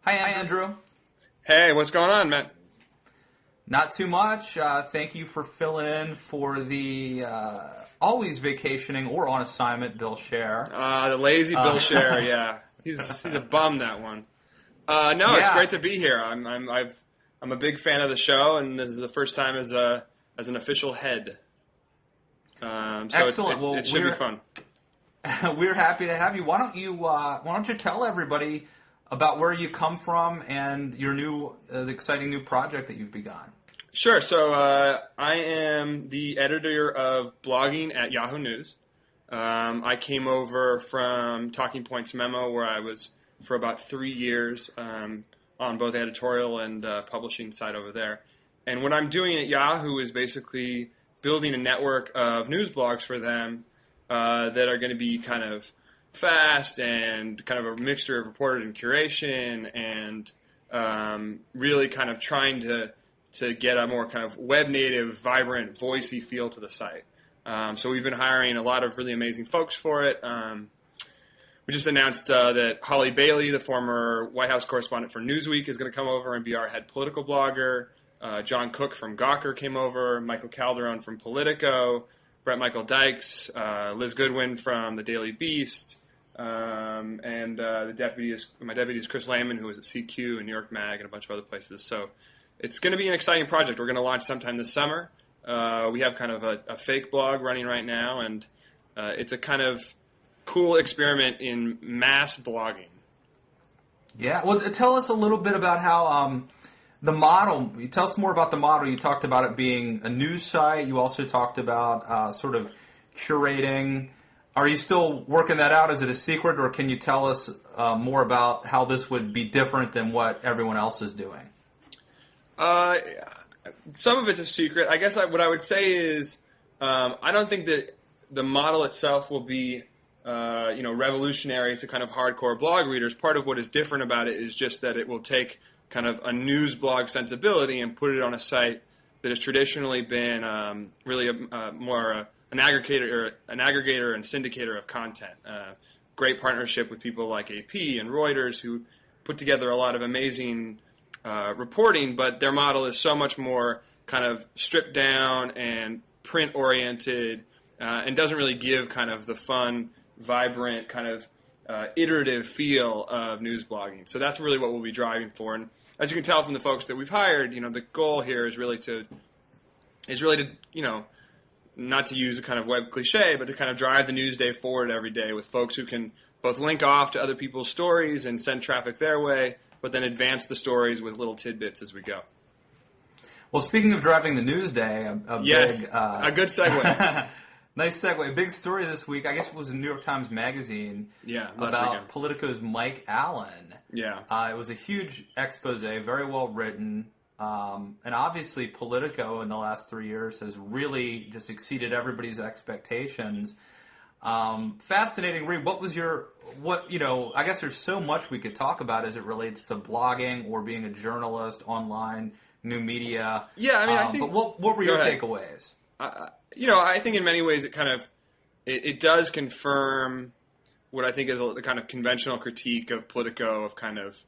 Hi, Andrew. Hey, what's going on, Matt? Not too much. Thank you for filling in for the always vacationing or on assignment, Bill Scher. The lazy Bill Scher, yeah. He's a bum, that one. It's great to be here. I'm a big fan of the show, and this is the first time as an official head. Excellent. It should be fun. We're happy to have you. Why don't you tell everybody about where you come from and your the exciting new project that you've begun? Sure. So I am the editor of blogging at Yahoo News. I came over from Talking Points Memo, where I was for about 3 years on both editorial and publishing side over there. And what I'm doing at Yahoo is basically building a network of news blogs for them that are going to be kind of fast and kind of a mixture of reported and curation, and really kind of trying to get a more kind of web-native, vibrant, voicey feel to the site. So we've been hiring a lot of really amazing folks for it. We just announced that Holly Bailey, the former White House correspondent for Newsweek, is going to come over and be our head political blogger. John Cook from Gawker came over. Michael Calderon from Politico. Brett Michael Dykes. Liz Goodwin from The Daily Beast. And my deputy is Chris Lehman, who was at CQ and New York Mag and a bunch of other places. So it's going to be an exciting project. We're going to launch sometime this summer. We have kind of a fake blog running right now, and it's a kind of cool experiment in mass blogging. Yeah, well, tell us a little bit about how the model. Tell us more about the model. You talked about it being a news site. You also talked about sort of curating. Are you still working that out? Is it a secret, or can you tell us more about how this would be different than what everyone else is doing? Some of it's a secret. I guess what I would say is I don't think that the model itself will be revolutionary to kind of hardcore blog readers. Part of what is different about it is just that it will take kind of a news blog sensibility and put it on a site that has traditionally been really more an aggregator and syndicator of content. Great partnership with people like AP and Reuters, who put together a lot of amazing reporting, but their model is so much more kind of stripped down and print-oriented and doesn't really give kind of the fun, vibrant, kind of iterative feel of news blogging. So that's really what we'll be driving for. And as you can tell from the folks that we've hired, the goal here is really to not to use a kind of web cliche, but to kind of drive the news day forward every day with folks who can both link off to other people's stories and send traffic their way, but then advance the stories with little tidbits as we go. Well, speaking of driving the news day, a good segue. Nice segue. A big story this week, I guess it was in New York Times Magazine, about weekend. Politico's Mike Allen. Yeah. It was a huge expose, very well written. And obviously Politico in the last 3 years has really just exceeded everybody's expectations. Fascinating read. I guess there's so much we could talk about as it relates to blogging or being a journalist, online, new media. Yeah, I mean, I think... But what were your takeaways? I think in many ways it does confirm what I think is a kind of conventional critique of Politico of kind of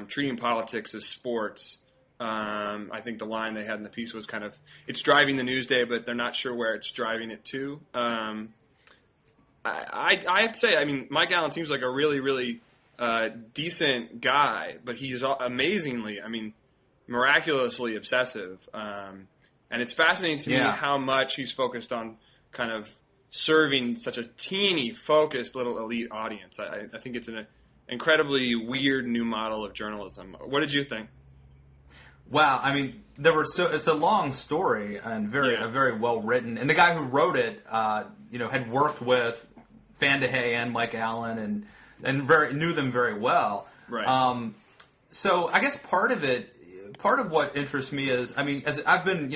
treating politics as sports. I think the line they had in the piece was kind of, it's driving the news day, but they're not sure where it's driving it to. I have to say, I mean, Mike Allen seems like a really, really decent guy, but he's amazingly, miraculously obsessive. And it's fascinating to me how much he's focused on kind of serving such a teeny, focused little elite audience. I think it's an incredibly weird new model of journalism. What did you think? Wow, I mean, it's a long story and very well written. And the guy who wrote it, had worked with Van de Hey and Mike Allen and knew them very well. Right. So I guess part of what interests me is, as I've been,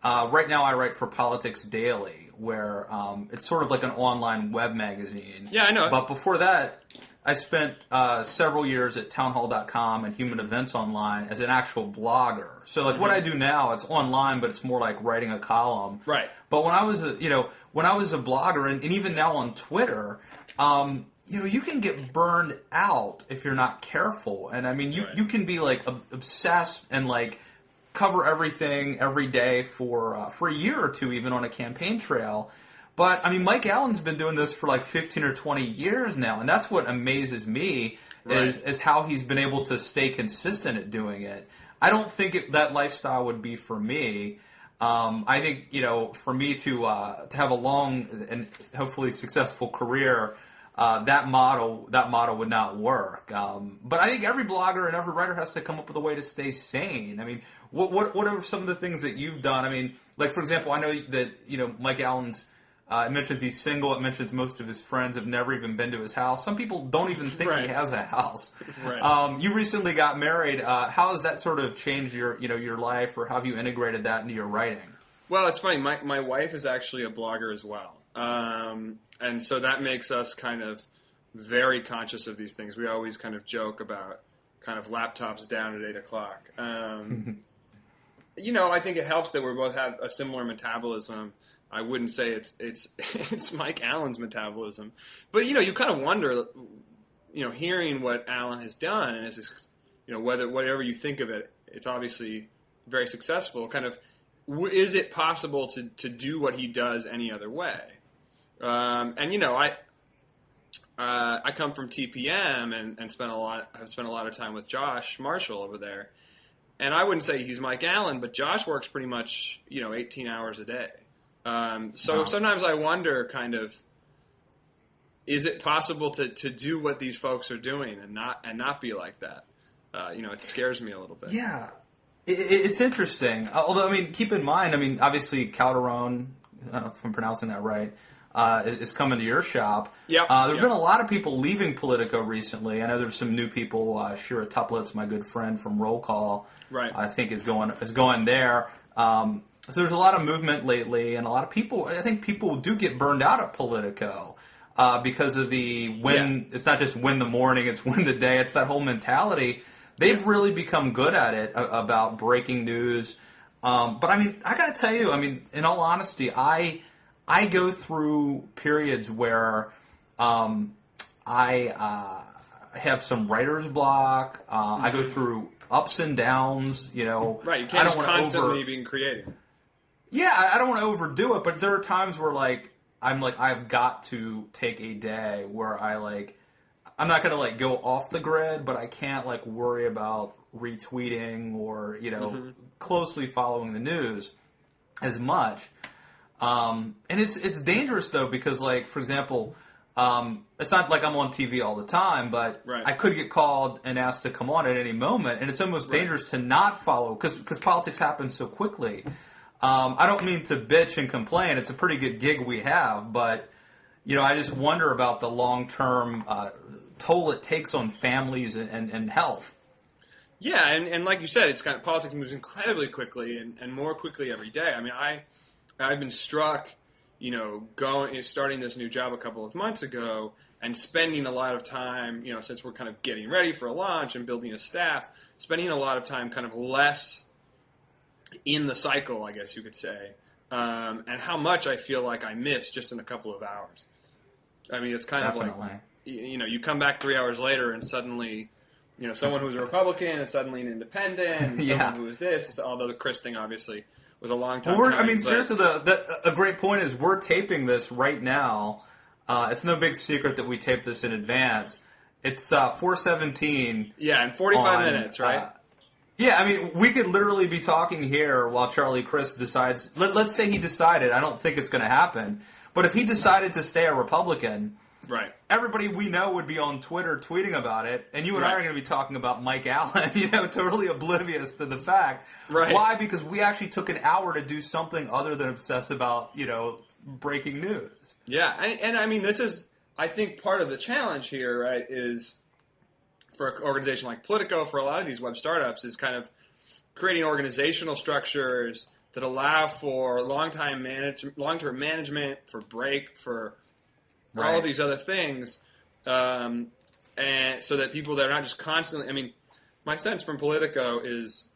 right now I write for Politics Daily, where it's sort of like an online web magazine. Yeah, I know. But before that, I spent several years at townhall.com and Human Events Online as an actual blogger. So what I do now, it's online, but it's more like writing a column. Right. But when I was a blogger, and even now on Twitter, you can get burned out if you're not careful. And I mean, you can be like obsessed and like cover everything every day for a year or two, even on a campaign trail. But I mean, Mike Allen's been doing this for like 15 or 20 years now, and that's what amazes me is how he's been able to stay consistent at doing it. I don't think that lifestyle would be for me. I think for me to have a long and hopefully successful career, that model would not work. But I think every blogger and every writer has to come up with a way to stay sane. I mean, what are some of the things that you've done? I mean, like for example, I know that Mike Allen's. It mentions he's single. It mentions most of his friends have never even been to his house. Some people don't even think he has a house. Right. You recently got married. How has that sort of changed your life, or how have you integrated that into your writing? Well, it's funny. My wife is actually a blogger as well, and so that makes us kind of very conscious of these things. We always kind of joke about kind of laptops down at 8 o'clock. I think it helps that we both have a similar metabolism. I wouldn't say it's Mike Allen's metabolism, but you kind of wonder, hearing what Allen has done, and it's whatever you think of it, it's obviously very successful. Kind of, is it possible to do what he does any other way? I come from TPM and have spent a lot of time with Josh Marshall over there, and I wouldn't say he's Mike Allen, but Josh works pretty much 18 hours a day. Sometimes I wonder, kind of, is it possible to do what these folks are doing and not be like that? It scares me a little bit. Yeah, it's interesting. Although, I mean, keep in mind, obviously Calderon, I don't know if I'm pronouncing that right, is coming to your shop. Yep. There've been a lot of people leaving Politico recently. I know there's some new people. Shira Tuplet's my good friend from Roll Call. Right. I think is going there. So there's a lot of movement lately, and a lot of people. I think people do get burned out at Politico because of It's not just win the morning; it's win the day. It's that whole mentality. They've really become good at it about breaking news. But I mean, I got to tell you, in all honesty, I go through periods where I have some writer's block. I go through ups and downs. Right. You can't just constantly be creative. Yeah, I don't want to overdo it, but there are times where I've got to take a day where I'm not going to go off the grid, but I can't worry about retweeting or closely following the news as much. And it's dangerous though, because for example, it's not like I'm on TV all the time, but I could get called and asked to come on at any moment, and it's almost dangerous to not follow because politics happens so quickly. I don't mean to bitch and complain. It's a pretty good gig we have, but I just wonder about the long-term toll it takes on families and health. Yeah, and like you said, politics moves incredibly quickly and more quickly every day. I've been struck, starting this new job a couple of months ago and spending a lot of time, since we're kind of getting ready for a launch and building a staff, spending a lot of time kind of less in the cycle, I guess you could say, and how much I feel like I missed just in a couple of hours. It's kind of like, you come back 3 hours later and suddenly, someone who's a Republican is suddenly an independent, and someone who is this, although the Chris thing obviously was a long time coming. Seriously, a great point is we're taping this right now. It's no big secret that we taped this in advance. It's 4:17. Yeah, in 45 minutes, right? We could literally be talking here while Charlie Crist decides. Let's say he decided. I don't think it's going to happen. But if he decided to stay a Republican, right, everybody we know would be on Twitter tweeting about it, and you and I are going to be talking about Mike Allen, totally oblivious to the fact. Right. Why? Because we actually took an hour to do something other than obsess about, breaking news. Yeah, and this is, I think, part of the challenge here, right, is for an organization like Politico, for a lot of these web startups, is kind of creating organizational structures that allow for long-term management, for break, for all of these other things, and so that people that are not just constantly. My sense from Politico is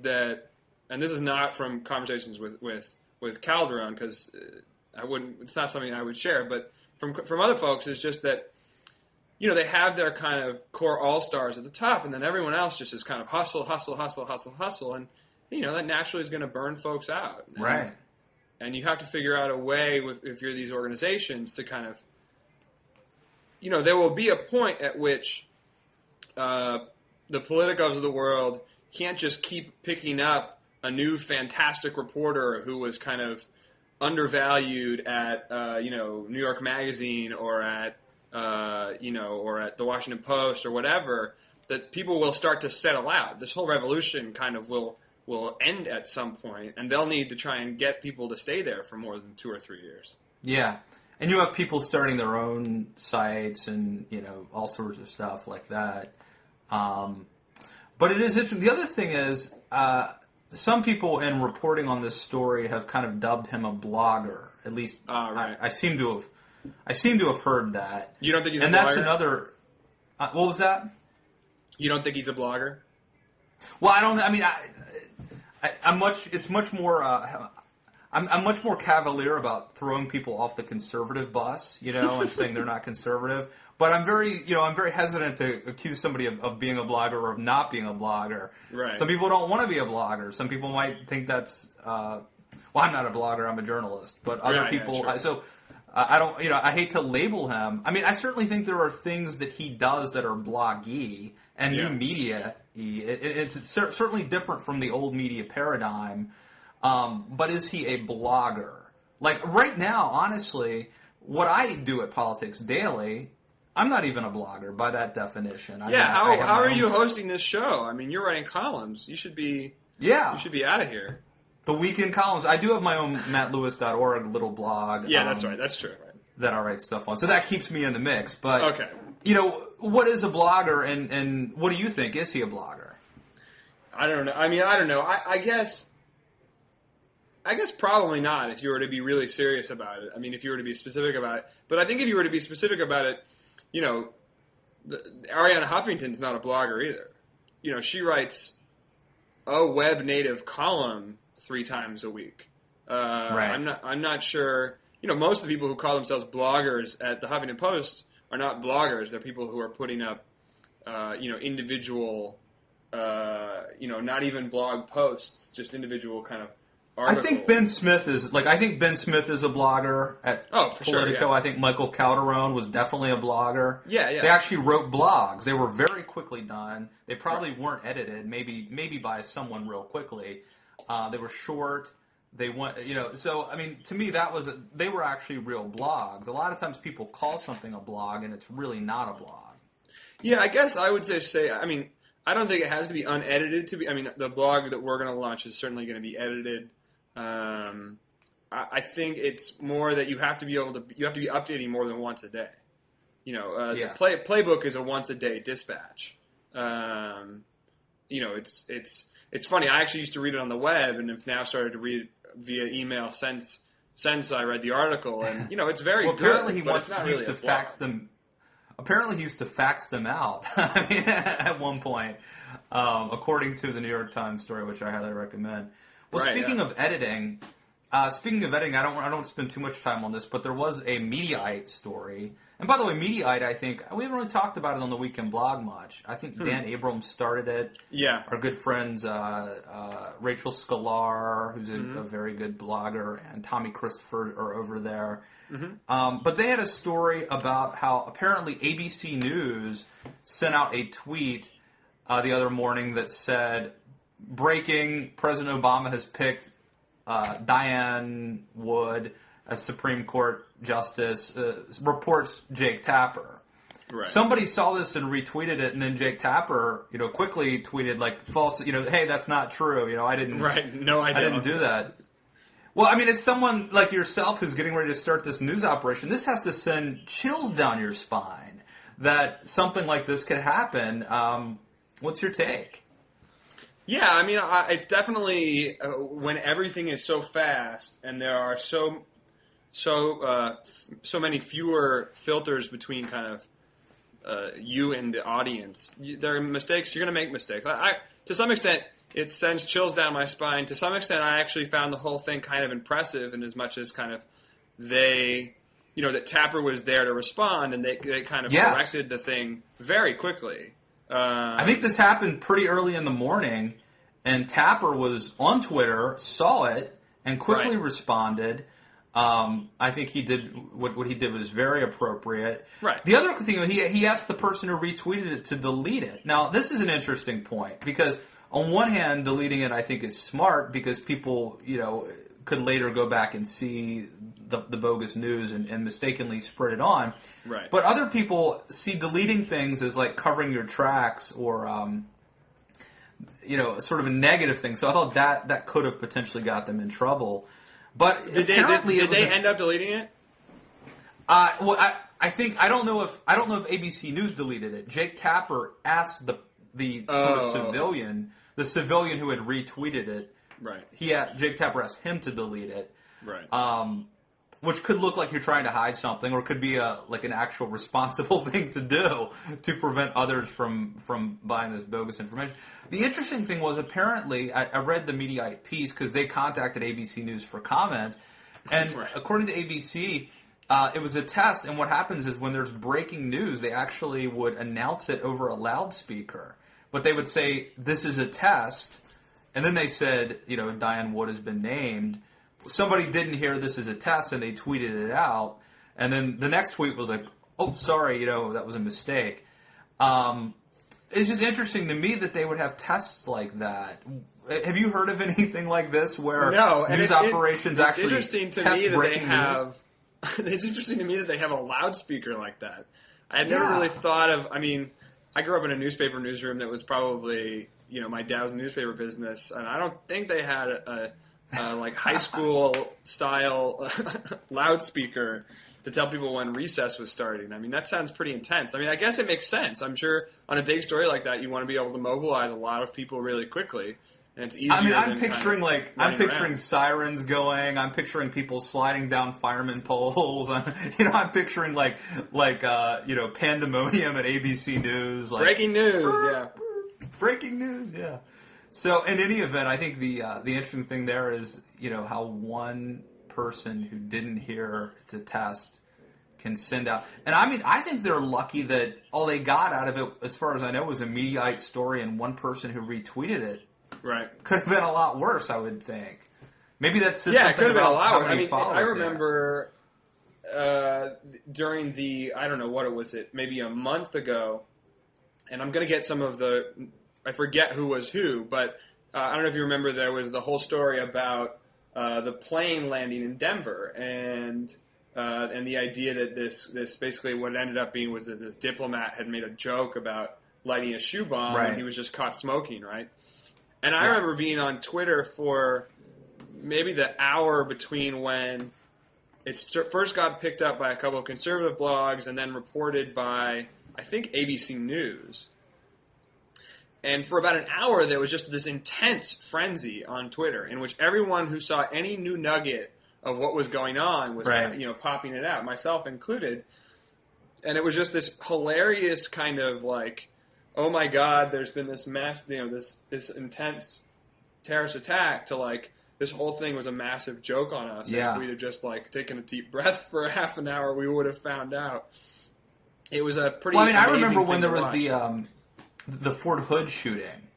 that, and this is not from conversations with Calderon, because it's not something I would share, but from other folks, is just that they have their kind of core all-stars at the top, and then everyone else just is kind of hustle, and that naturally is going to burn folks out. Right. And you have to figure out a way, if you're these organizations, to kind of, there will be a point at which the politicos of the world can't just keep picking up a new fantastic reporter who was kind of undervalued at, New York Magazine or at, or at the Washington Post or whatever, that people will start to settle out. This whole revolution kind of will end at some point, and they'll need to try and get people to stay there for more than 2 or 3 years. Yeah. And you have people starting their own sites and, all sorts of stuff like that. But it is interesting. The other thing is, some people in reporting on this story have kind of dubbed him a blogger. At least right. I seem to have heard that. You don't think he's a blogger? And that's another... what was that? You don't think he's a blogger? Well, I don't... I mean, I'm much more cavalier about throwing people off the conservative bus, and saying they're not conservative. But I'm very hesitant to accuse somebody of being a blogger or of not being a blogger. Right. Some people don't want to be a blogger. Some people might think that's, I'm not a blogger, I'm a journalist. But other people, yeah, sure. I don't, I hate to label him. I mean, I certainly think there are things that he does that are bloggy and new media-y. It's certainly different from the old media paradigm. But is he a blogger? Like, right now, honestly, what I do at Politics Daily, I'm not even a blogger by that definition. How are you hosting this show? I mean, you're writing columns. You should be out of here. The weekend columns. I do have my own mattlewis.org little blog. Yeah, that's right. That's true. Right. That I write stuff on. So that keeps me in the mix. But, okay. What is a blogger, and what do you think? Is he a blogger? I don't know. I mean, I don't know. I guess probably not if you were to be really serious about it. I mean, if you were to be specific about it. But I think if you were to be specific about it, Arianna Huffington's not a blogger either. She writes a web native column 3 times a week. Right. I'm not sure. Most of the people who call themselves bloggers at the Huffington Post are not bloggers. They're people who are putting up, individual, not even blog posts, just individual kind of articles. I think Ben Smith is a blogger at Politico. Sure, yeah. I think Michael Calderone was definitely a blogger. Yeah. They actually wrote blogs. They were very quickly done. They probably weren't edited, maybe by someone real quickly. They were short. They went, so, I mean, to me, they were actually real blogs. A lot of times people call something a blog, and it's really not a blog. Yeah, I guess I would say, I mean, I don't think it has to be unedited to be, I mean, the blog that we're going to launch is certainly going to be edited. I think it's more that you have to be updating more than once a day. The playbook is a once a day dispatch. It's funny. I actually used to read it on the web, and have now started to read it via email since I read the article. And it's very well, good. Apparently, he used to fax them. Apparently, he used to fax them out. I mean, at one point, according to the New York Times story, which I highly recommend. Well, speaking of editing, I don't spend too much time on this, but there was a Mediaite story. And by the way, Mediaite, I think, we haven't really talked about it on the Weekend Blog much. I think Dan Abrams started it. Yeah. Our good friends, Rachel Sklar, who's a very good blogger, and Tommy Christopher are over there. Mm-hmm. But they had a story about how apparently ABC News sent out a tweet the other morning that said, breaking, President Obama has picked Diane Wood as Supreme Court Justice, reports Jake Tapper. Right. Somebody saw this and retweeted it, and then Jake Tapper, quickly tweeted false, hey, that's not true. I didn't. Right. No, I didn't do that. Well, I mean, as someone like yourself who's getting ready to start this news operation, this has to send chills down your spine that something like this could happen. What's your take? Yeah, I mean, it's definitely when everything is so fast and there are so many fewer filters between kind of you and the audience. There are mistakes. You're going to make mistakes. To some extent, it sends chills down my spine. To some extent, I actually found the whole thing kind of impressive in as much as kind of they that Tapper was there to respond, and they kind of corrected the thing very quickly. I think this happened pretty early in the morning, and Tapper was on Twitter, saw it, and quickly responded. I think he did what he did was very appropriate. Right. The other thing, he asked the person who retweeted it to delete it. Now, this is an interesting point because on one hand, deleting it I think is smart because people, could later go back and see the bogus news and mistakenly spread it on. Right. But other people see deleting things as like covering your tracks or sort of a negative thing. So I thought that could have potentially got them in trouble. But did they end up deleting it? I think I don't know if ABC News deleted it. Jake Tapper asked the civilian who had retweeted it. Right. Jake Tapper asked him to delete it. Right. Which could look like you're trying to hide something, or could be an actual responsible thing to do to prevent others from buying this bogus information. The interesting thing was apparently I read the Mediaite piece because they contacted ABC News for comments, and according to ABC, it was a test. And what happens is when there's breaking news, they actually would announce it over a loudspeaker, but they would say this is a test, and then they said Diane Wood has been named. Somebody didn't hear this as a test, and they tweeted it out. And then the next tweet was like, oh, sorry, that was a mistake. It's just interesting to me that they would have tests like that. Have you heard of anything like this where news operations actually test breaking news? It's interesting to me that they have a loudspeaker like that. I had never really thought of... I mean, I grew up in a newspaper newsroom that was probably, my dad's newspaper business, and I don't think they had a high school style loudspeaker to tell people when recess was starting. I mean, that sounds pretty intense. I mean, I guess it makes sense. I'm sure on a big story like that, you want to be able to mobilize a lot of people really quickly, and it's easier. I mean, I'm picturing sirens going. I'm picturing people sliding down fireman poles. I'm picturing pandemonium at ABC News. Breaking news, breaking news, yeah. So, in any event, I think the interesting thing there is, how one person who didn't hear it's a test can send out. And I mean, I think they're lucky that all they got out of it, as far as I know, was a Mediaite story and one person who retweeted it. Right. Could have been a lot worse, I would think. Maybe that's it could have been a lot worse. I remember during I don't know what it was, maybe a month ago, and I'm going to get some of I forget who was who, but I don't know if you remember there was the whole story about the plane landing in Denver and the idea that this basically what it ended up being was that this diplomat had made a joke about lighting a shoe bomb when he was just caught smoking, right? And I remember being on Twitter for maybe the hour between when it first got picked up by a couple of conservative blogs and then reported by, I think, ABC News. And for about an hour, there was just this intense frenzy on Twitter in which everyone who saw any new nugget of what was going on was, popping it out, myself included. And it was just this hilarious kind of oh my God, there's been this mass, this intense terrorist attack to this whole thing was a massive joke on us. Yeah. And if we'd have just taken a deep breath for half an hour, we would have found out. It was a pretty. Well, I mean, I remember when there was the Fort Hood shooting.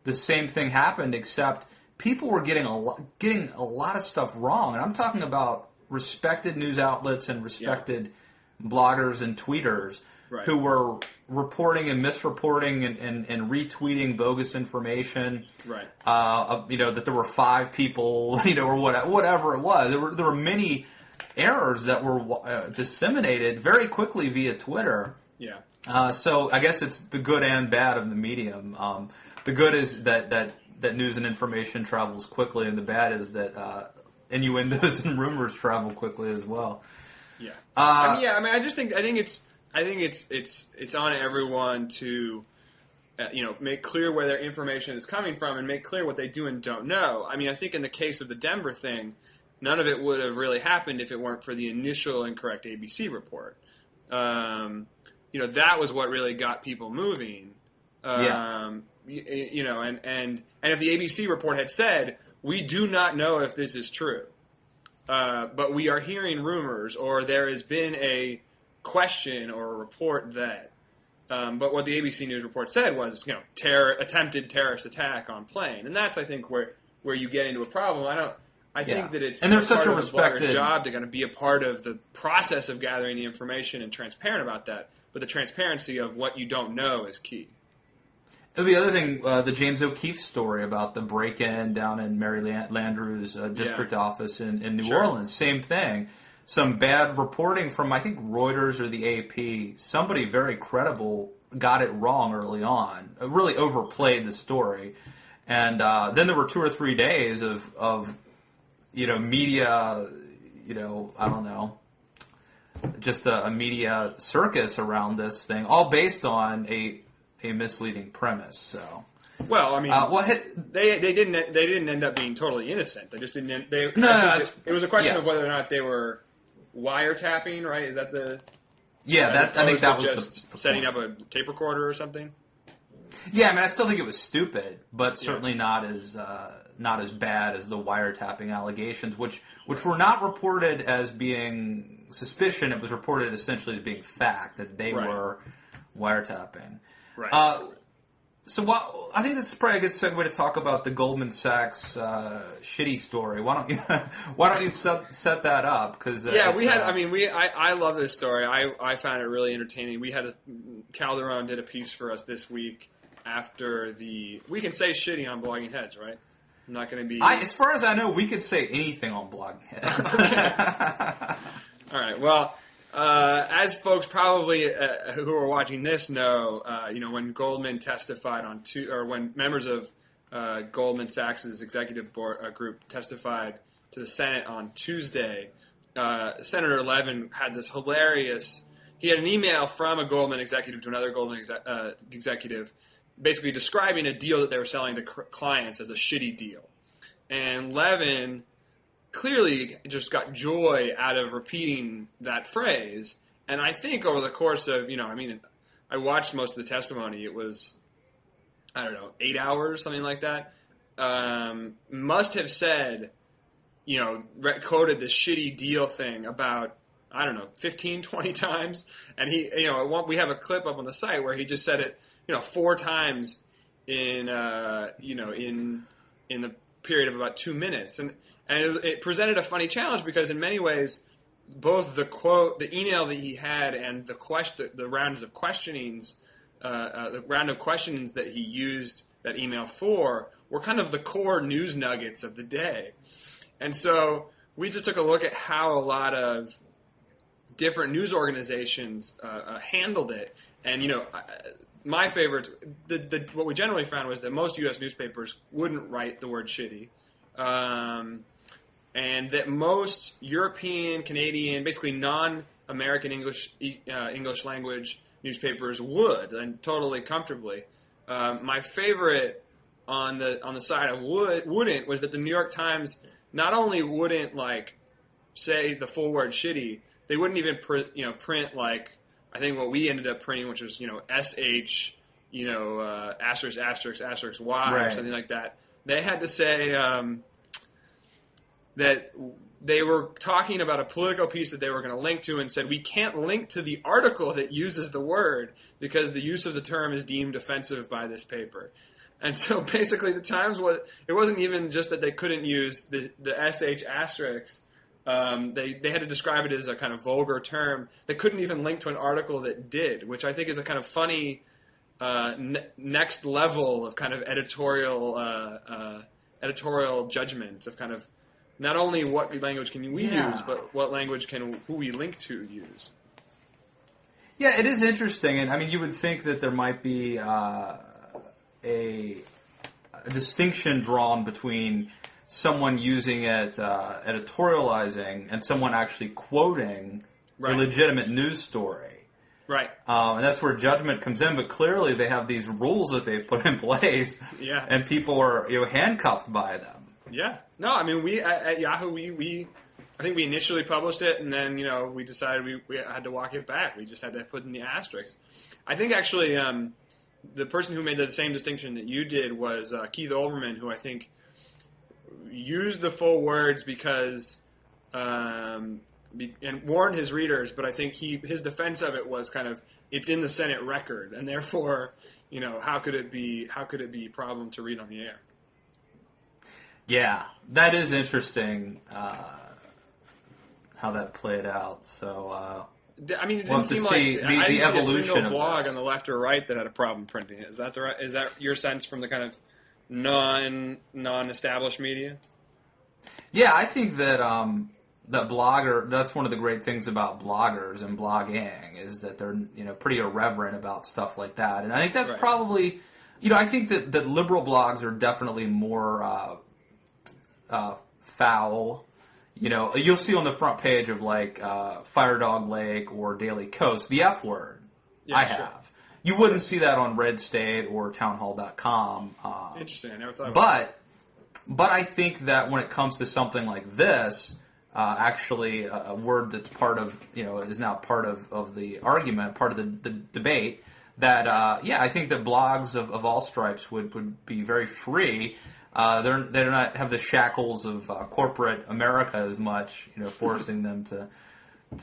The same thing happened, except people were getting a lot of stuff wrong, and I'm talking about respected news outlets and respected bloggers and tweeters who were reporting and misreporting and retweeting bogus information. Right. That there were 5 people, or whatever it was. There were many errors that were disseminated very quickly via Twitter. Yeah. So I guess it's the good and bad of the medium. The good is that news and information travels quickly, and the bad is that innuendos and rumors travel quickly as well. Yeah. I think it's on everyone to make clear where their information is coming from and make clear what they do and don't know. I mean, I think in the case of the Denver thing, none of it would have really happened if it weren't for the initial incorrect ABC report. That was what really got people moving. And if the ABC report had said, we do not know if this is true, but we are hearing rumors, or there has been a question or a report that. But what the ABC News report said was, attempted terrorist attack on plane, and that's, I think, where you get into a problem. I think that it's such a respected job to kind of be a part of the process of gathering the information and transparent about that. But the transparency of what you don't know is key. The other thing, the James O'Keefe story about the break-in down in Mary Landrieu's district office in New Orleans, same thing. Some bad reporting from, I think, Reuters or the AP. Somebody very credible got it wrong early on, really overplayed the story. And then there were 2 or 3 days of media, I don't know, just a media circus around this thing, all based on a misleading premise. So, well, I mean, they didn't end up being totally innocent. They just didn't. It was a question of whether or not they were wiretapping, right? Is that the? Yeah, I think that was just setting up a tape recorder or something. Yeah, I mean, I still think it was stupid, but certainly not as bad as the wiretapping allegations, which were not reported as being suspicion. It was reported essentially as being fact that they were wiretapping. Right. I think this is probably a good segue to talk about the Goldman Sachs shitty story. Why don't you set that up? Because I love this story. I found it really entertaining. Calderon did a piece for us this week after we can say shitty on Blogging Heads, right? I'm not going to be. As far as I know, we could say anything on Blogging Heads. All right. Well. As folks probably who are watching this know, when Goldman testified when members of Goldman Sachs' executive board group testified to the Senate on Tuesday, Senator Levin had this hilarious. He had an email from a Goldman executive to another Goldman executive, basically describing a deal that they were selling to clients as a shitty deal, and Levin clearly just got joy out of repeating that phrase. And I think over the course of, I watched most of the testimony. It was, 8 hours, something like that. Must have said, quoted this shitty deal thing about, 15, 20 times. And we have a clip up on the site where he just said it, 4 times in the period of about 2 minutes. And it presented a funny challenge because in many ways, both the email that he had and the rounds of questionings, the round of questions that he used that email for were kind of the core news nuggets of the day. And so we just took a look at how a lot of different news organizations handled it. And, my favorite, what we generally found was that most U.S. newspapers wouldn't write the word shitty. And that most European, Canadian, basically non-American English language newspapers would, and totally comfortably. My favorite on the side of wouldn't was that the New York Times not only wouldn't say the full word shitty, they wouldn't even print I think what we ended up printing, which was sh asterisk asterisk asterisk y or something like that. They had to say. That they were talking about a political piece that they were going to link to and said, we can't link to the article that uses the word because the use of the term is deemed offensive by this paper. And so basically the Times it wasn't even just that they couldn't use the sh asterisk. They had to describe it as a kind of vulgar term. They couldn't even link to an article that did, which I think is a kind of funny next level of kind of editorial judgment of kind of not only what language can we use, but what language who we link to use. Yeah, it is interesting, and I mean, you would think that there might be a distinction drawn between someone using it editorializing and someone actually quoting a legitimate news story. Right. And that's where judgment comes in, but clearly they have these rules that they've put in place, and people are handcuffed by them. Yeah. No, I mean, we at Yahoo, I think we initially published it, and then, we decided we had to walk it back. We just had to put in the asterisks. I think, actually, the person who made the same distinction that you did was Keith Olbermann, who I think used the full words because and warned his readers, but I think his defense of it was kind of, it's in the Senate record, and therefore, how could it be a problem to read on the air? Yeah, that is interesting how that played out. So, it didn't we'll have to seem see like the I didn't evolution see a single of blog this. on the left or right that had a problem printing it. Is that your sense from the kind of non-established media? Yeah, I think that that's one of the great things about bloggers and blogging is that they're pretty irreverent about stuff like that, and I think that's probably I think that liberal blogs are definitely more foul. You'll see on the front page of like Fire Dog Lake or Daily Coast the F word. Yeah, I have. You wouldn't see that on Red State or townhall.com. Interesting. I never thought about that. But I think that when it comes to something like this, actually a word that's part of, is now part of the argument, part of the debate, that, I think that blogs of all stripes would be very free. They do not have the shackles of corporate America as much, forcing them to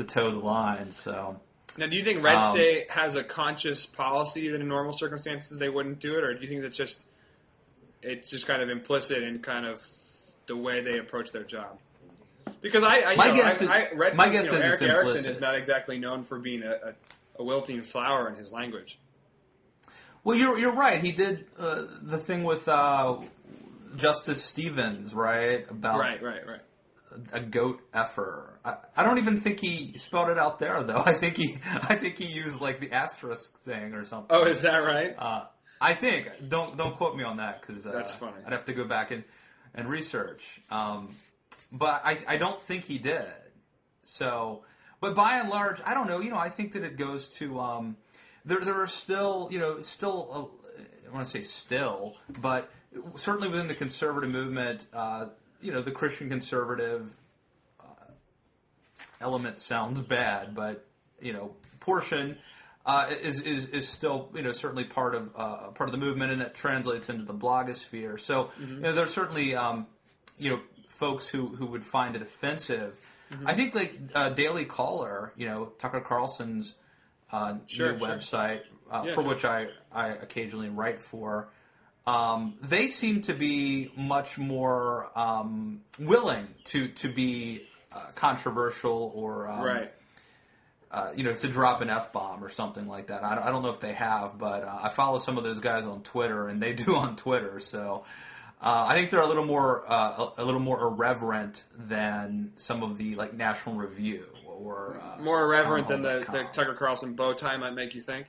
toe the line. So now, do you think Red State has a conscious policy that in normal circumstances they wouldn't do it, or do you think it's just kind of implicit in kind of the way they approach their job? Because my guess is Eric it's Erickson implicit. is not exactly known for being a wilting flower in his language. Well, you're right. He did the thing with Justice Stevens, right? About right. A goat effer. I don't even think he spelled it out there though. I think he used like the asterisk thing or something. Oh, is that right? I think. Don't quote me on that because that's funny. I'd have to go back and research. But I don't think he did. So, but by and large, I don't know. I think that it goes to there are still I want to say still, but certainly within the conservative movement, the Christian conservative element sounds bad, but portion is still certainly part of the movement, and that translates into the blogosphere. So there's certainly folks who would find it offensive. Mm-hmm. I think like Daily Caller, Tucker Carlson's new website which I occasionally write for. They seem to be much more willing to be controversial or to drop an F-bomb or something like that. I don't know if they have, but I follow some of those guys on Twitter, and they do on Twitter. So I think they're a little more irreverent than some of the like National Review or more irreverent than the Tucker Carlson bow tie might make you think.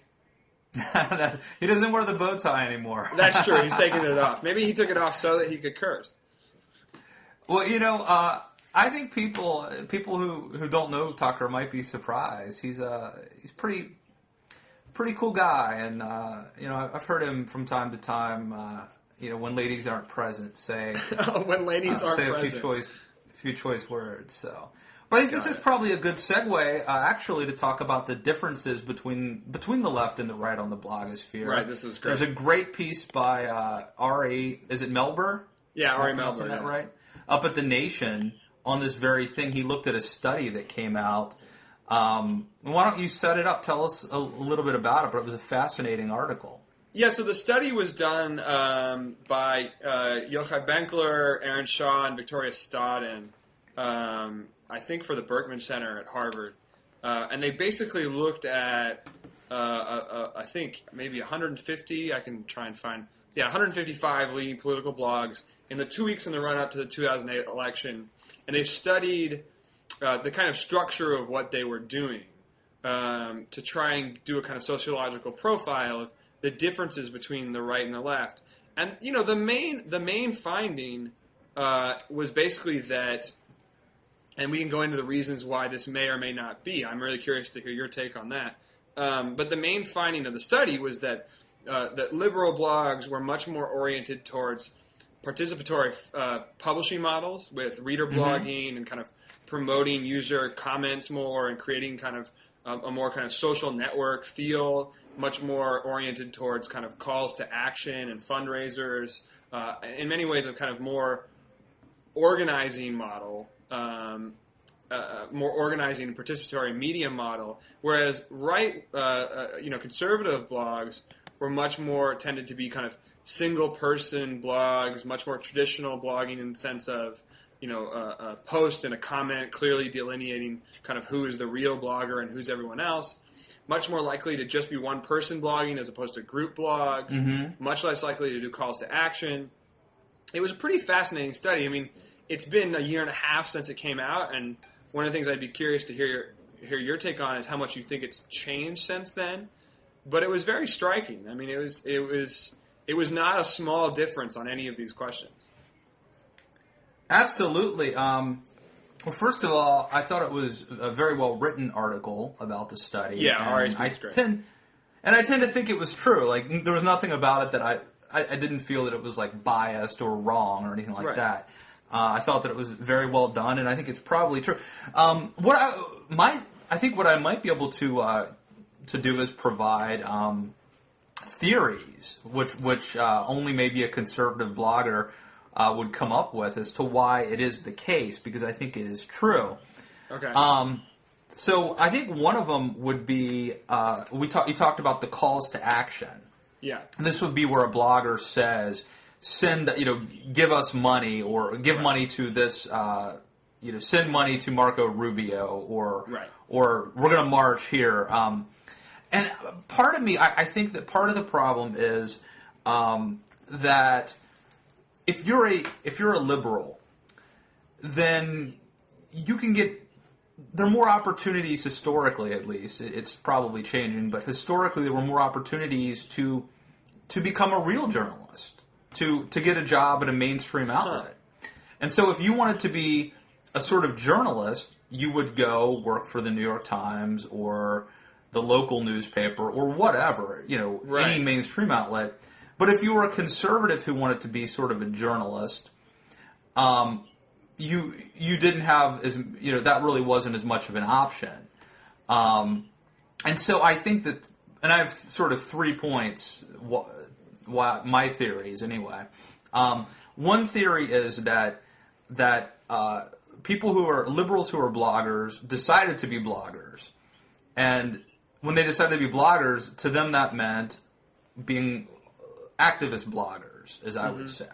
He doesn't wear the bow tie anymore. That's true. He's taking it off. Maybe he took it off so that he could curse. Well, I think people who don't know Tucker might be surprised. He's pretty cool guy, and I've heard him from time to time. When ladies aren't present, say when ladies aren't say present. a few choice words. So. But I think this is probably a good segue, actually, to talk about the differences between the left and the right on the blogosphere. Right, this is great. There's a great piece by Ari, is it Melber? Yeah, Ari Melber. That right? Up at The Nation on this very thing. He looked at a study that came out. Why don't you set it up? Tell us a little bit about it, but it was a fascinating article. Yeah, so the study was done by Yochai Benkler, Aaron Shaw, and Victoria Stodden. I think for the Berkman Center at Harvard. And they basically looked at, I think, maybe 150, I can try and find, 155 leading political blogs in the 2 weeks in the run-up to the 2008 election. And they studied the kind of structure of what they were doing to try and do a kind of sociological profile of the differences between the right and the left. And, the main finding was basically that, and we can go into the reasons why this may or may not be. I'm really curious to hear your take on that. But the main finding of the study was that liberal blogs were much more oriented towards participatory publishing models with reader blogging and kind of promoting user comments more and creating kind of a more kind of social network feel, much more oriented towards kind of calls to action and fundraisers, in many ways a kind of more organizing model. more organizing and participatory media model, whereas conservative blogs were much more tended to be kind of single-person blogs, much more traditional blogging in the sense of, a post and a comment clearly delineating kind of who is the real blogger and who's everyone else. Much more likely to just be one person blogging as opposed to group blogs. Mm-hmm. Much less likely to do calls to action. It was a pretty fascinating study. I mean, it's been a year and a half since it came out, and one of the things I'd be curious to hear your take on is how much you think it's changed since then. But it was very striking. I mean, it was not a small difference on any of these questions. Absolutely. Well, first of all, I thought it was a very well-written article about the study. Yeah, Ari's piece is great. I tend to think it was true. Like, there was nothing about it that I didn't feel that it was, like, biased or wrong or anything like that. I thought that it was very well done, and I think it's probably true. I think what I might be able to do is provide theories, which only maybe a conservative blogger would come up with as to why it is the case, because I think it is true. Okay. So I think one of them would be you talked about the calls to action. Yeah. This would be where a blogger says, give us money, or give money to this, send money to Marco Rubio, or we're going to march here. And part of me, I think that part of the problem is that if you're a liberal, then you can there are more opportunities historically, at least. It's probably changing, but historically there were more opportunities to become a real journalist, to get a job at a mainstream outlet. And so if you wanted to be a sort of journalist, you would go work for the New York Times or the local newspaper or whatever, any mainstream outlet. But if you were a conservative who wanted to be sort of a journalist, you didn't have that really wasn't as much of an option. And so I think that, and I have sort of 3 points, my theories anyway. One theory is that people who are liberals who are bloggers decided to be bloggers, and when they decided to be bloggers, to them that meant being activist bloggers, as I would say.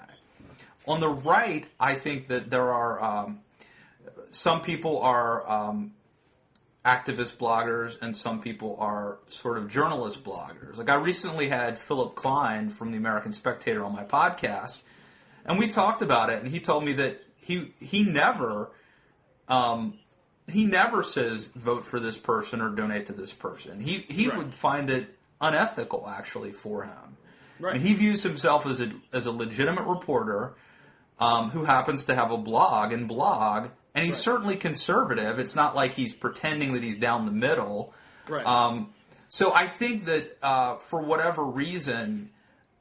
On the right, I think that there are some people are activist bloggers and some people are sort of journalist bloggers. Like, I recently had Philip Klein from the American Spectator on my podcast, and we talked about it, and he told me that he never says vote for this person or donate to this person. He would find it unethical, actually, for him. Right. And he views himself as a legitimate reporter who happens to have a blog, and he's certainly conservative. It's not like he's pretending that he's down the middle. Right. So I think that for whatever reason,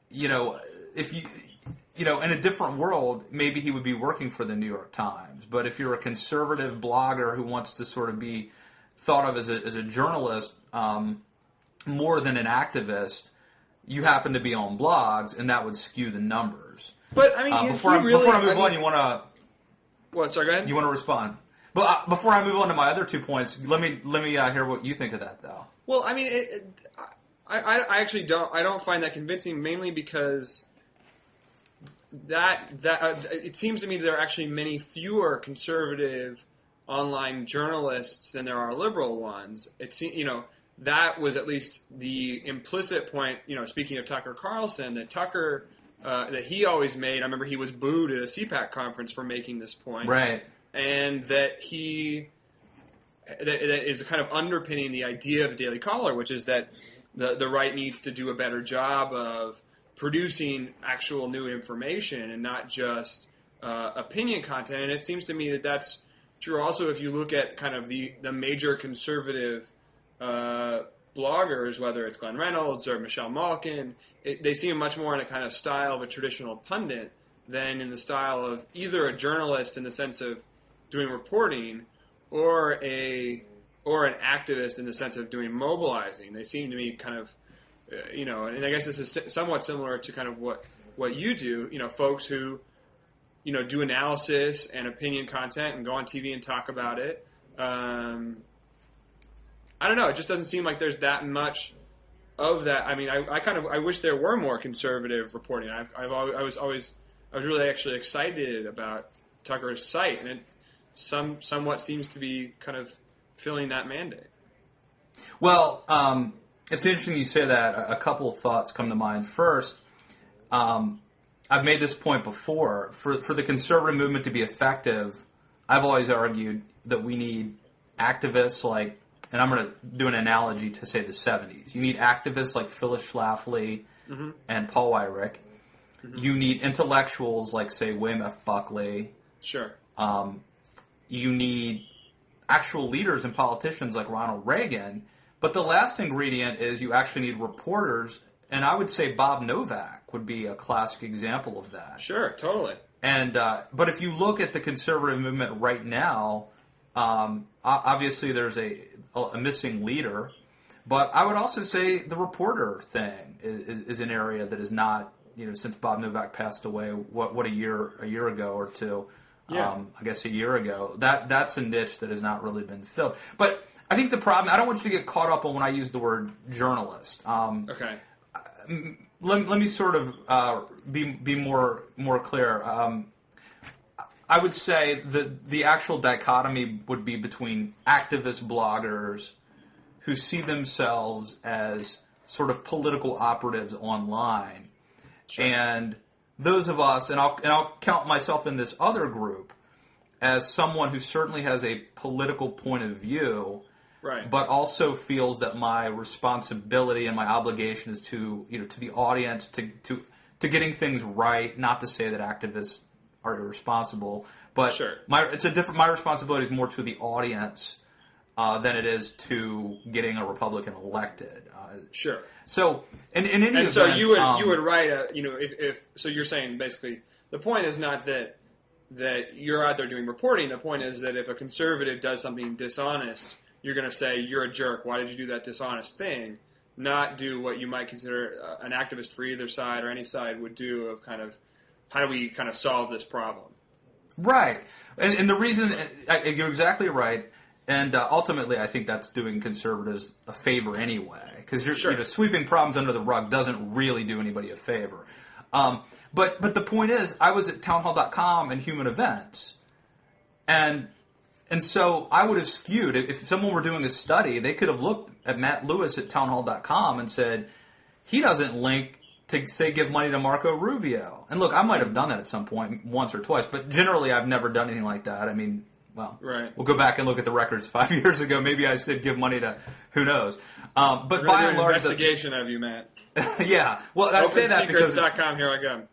if in a different world, maybe he would be working for the New York Times. But if you're a conservative blogger who wants to sort of be thought of as a journalist more than an activist, you happen to be on blogs, and that would skew the numbers. But I mean, before I move on, you want to? What? Sorry, go ahead. You want to respond? But before I move on to my other 2 points, let me hear what you think of that, though. Well, I mean, I actually don't. I don't find that convincing, mainly because that it seems to me there are actually many fewer conservative online journalists than there are liberal ones. It seems, that was at least the implicit point, speaking of Tucker Carlson, that Tucker, that he always made. I remember he was booed at a CPAC conference for making this point. Right. And that that is kind of underpinning the idea of the Daily Caller, which is that the right needs to do a better job of producing actual new information and not just opinion content. And it seems to me that that's true also if you look at kind of the major conservative bloggers, whether it's Glenn Reynolds or Michelle Malkin. They seem much more in a kind of style of a traditional pundit than in the style of either a journalist in the sense of doing reporting or an activist in the sense of doing mobilizing. They seem to me kind of, and I guess this is somewhat similar to kind of what you do, folks who, do analysis and opinion content and go on TV and talk about it, I don't know. It just doesn't seem like there's that much of that. I mean, I wish there were more conservative reporting. I was really actually excited about Tucker's site, and it somewhat seems to be kind of filling that mandate. Well, it's interesting you say that. A couple of thoughts come to mind. First, I've made this point before. For the conservative movement to be effective, I've always argued that we need activists like, and I'm going to do an analogy to, say, the 70s. You need activists like Phyllis Schlafly and Paul Weyrich. You need intellectuals like, say, William F. Buckley. Sure. You need actual leaders and politicians like Ronald Reagan. But the last ingredient is you actually need reporters, and I would say Bob Novak would be a classic example of that. Sure, totally. And but if you look at the conservative movement right now, obviously there's a missing leader. But I would also say the reporter thing is an area that is not, since Bob Novak passed away, what a year ago or two, I guess a year ago, that's a niche that has not really been filled. But I think the problem, I don't want you to get caught up on when I use the word journalist. Okay. Let me sort of be more clear. I would say that the actual dichotomy would be between activist bloggers who see themselves as sort of political operatives online, sure, and those of us, and I'll count myself in this other group as someone who certainly has a political point of view, right, but also feels that my responsibility and my obligation is to the audience to getting things right. Not to say that activists are irresponsible, but sure, my responsibility is more to the audience than it is to getting a Republican elected. Sure. So in any event, so you would write if so you're saying basically the point is not that you're out there doing reporting. The point is that if a conservative does something dishonest, you're going to say you're a jerk. Why did you do that dishonest thing? Not do what you might consider an activist for either side or any side would do of kind of how do we kind of solve this problem? Right. And the reason you're exactly right. And ultimately, I think that's doing conservatives a favor anyway, because sure, sweeping problems under the rug doesn't really do anybody a favor. But the point is, I was at townhall.com and Human Events, and so I would have skewed. If someone were doing a study, they could have looked at Matt Lewis at townhall.com and said, he doesn't link to, say, give money to Marco Rubio. And look, I might have done that at some point, once or twice, but generally I've never done anything like that. I mean, well, right, we'll go back and look at the records 5 years ago. Maybe I said give money to who knows. But we're by and do an large, investigation of you, Matt. Yeah. Well, I say that because OpenSecrets.com. Here I go.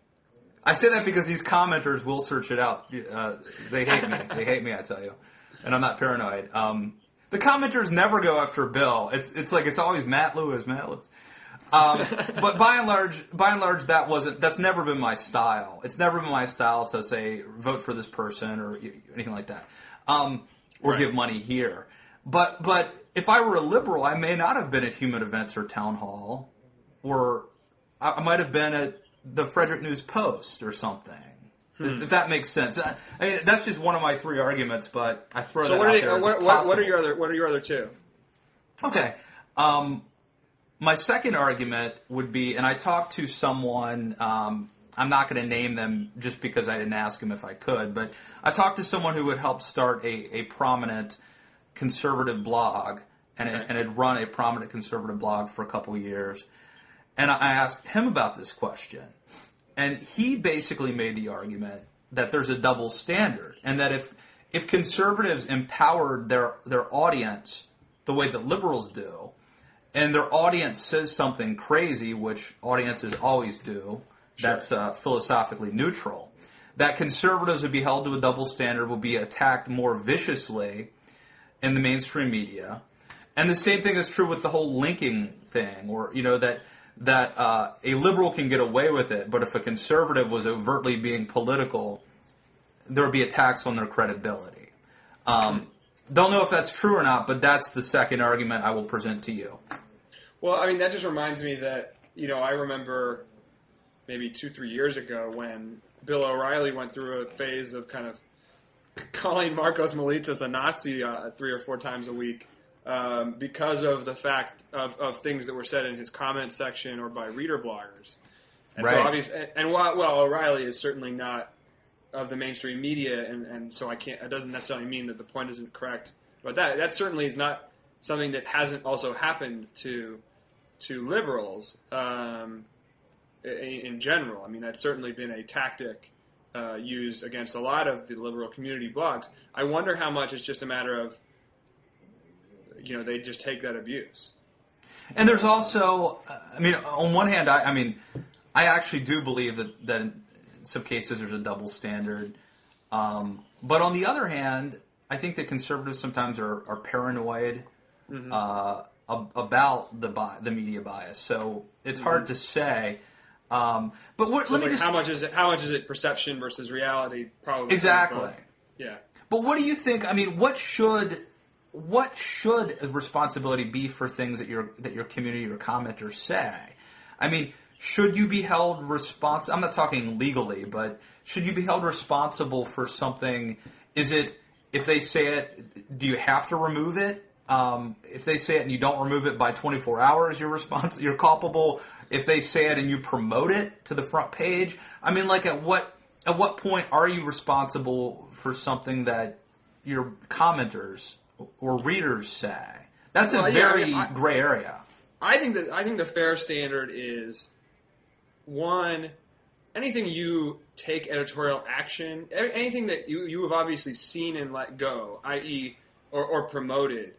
I say that because these commenters will search it out. They hate me. They hate me, I tell you, and I'm not paranoid. The commenters never go after Bill. It's like it's always Matt Lewis. But by and large, that's never been my style. It's never been my style to say vote for this person or anything like that, or right, give money here. But if I were a liberal, I may not have been at Human Events or Town Hall, or I might have been at the Frederick News Post or something. If that makes sense. I mean, that's just one of my three arguments, but I throw that out there as a possible. What are your other two? Okay. My second argument would be, and I talked to someone, I'm not going to name them just because I didn't ask him if I could, but I talked to someone who had helped start a prominent conservative blog and had run a prominent conservative blog for a couple of years. And I asked him about this question. And he basically made the argument that there's a double standard, and that if conservatives empowered their audience the way that liberals do, and their audience says something crazy, which audiences always do, sure, that's philosophically neutral, that conservatives would be held to a double standard, will be attacked more viciously in the mainstream media. And the same thing is true with the whole linking thing, or that a liberal can get away with it, but if a conservative was overtly being political, there would be attacks on their credibility. Don't know if that's true or not, but that's the second argument I will present to you. Well, I mean, that just reminds me that, I remember maybe 2-3 years ago when Bill O'Reilly went through a phase of kind of calling Marcos Melitzas a Nazi 3 or 4 times a week because of the fact of things that were said in his comment section or by reader bloggers. And right. so obviously, and while O'Reilly is certainly not of the mainstream media, and so it doesn't necessarily mean that the point isn't correct. But that certainly is not something that hasn't also happened to liberals in general. I mean, that's certainly been a tactic used against a lot of the liberal community blogs. I wonder how much it's just a matter of, they just take that abuse. And there's also, I mean, on one hand, I actually do believe that in some cases there's a double standard. But on the other hand, I think that conservatives sometimes are paranoid about the media bias. So it's hard to say. But what? So how much is it perception versus reality? Probably exactly. Yeah. But what do you think? I mean, what should responsibility be for things that your community or commenters say? I mean, should you be held responsible? I'm not talking legally, but should you be held responsible for something? Is it, if they say it, do you have to remove it? If they say it and you don't remove it by 24 hours, you're culpable. If they say it and you promote it to the front page, I mean, like at what point are you responsible for something that your commenters or readers say? That's a very gray area. I think the fair standard is, one, anything you take editorial action, anything that you have obviously seen and let go, i.e., or promoted,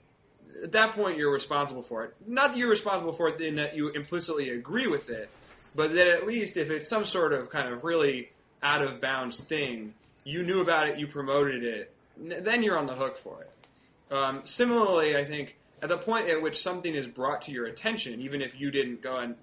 at that point you're responsible for it. Not that you're responsible for it in that you implicitly agree with it, but that at least if it's some sort of kind of really out of bounds thing, you knew about it, you promoted it, then you're on the hook for it. Similarly, I think at the point at which something is brought to your attention, even if you didn't go and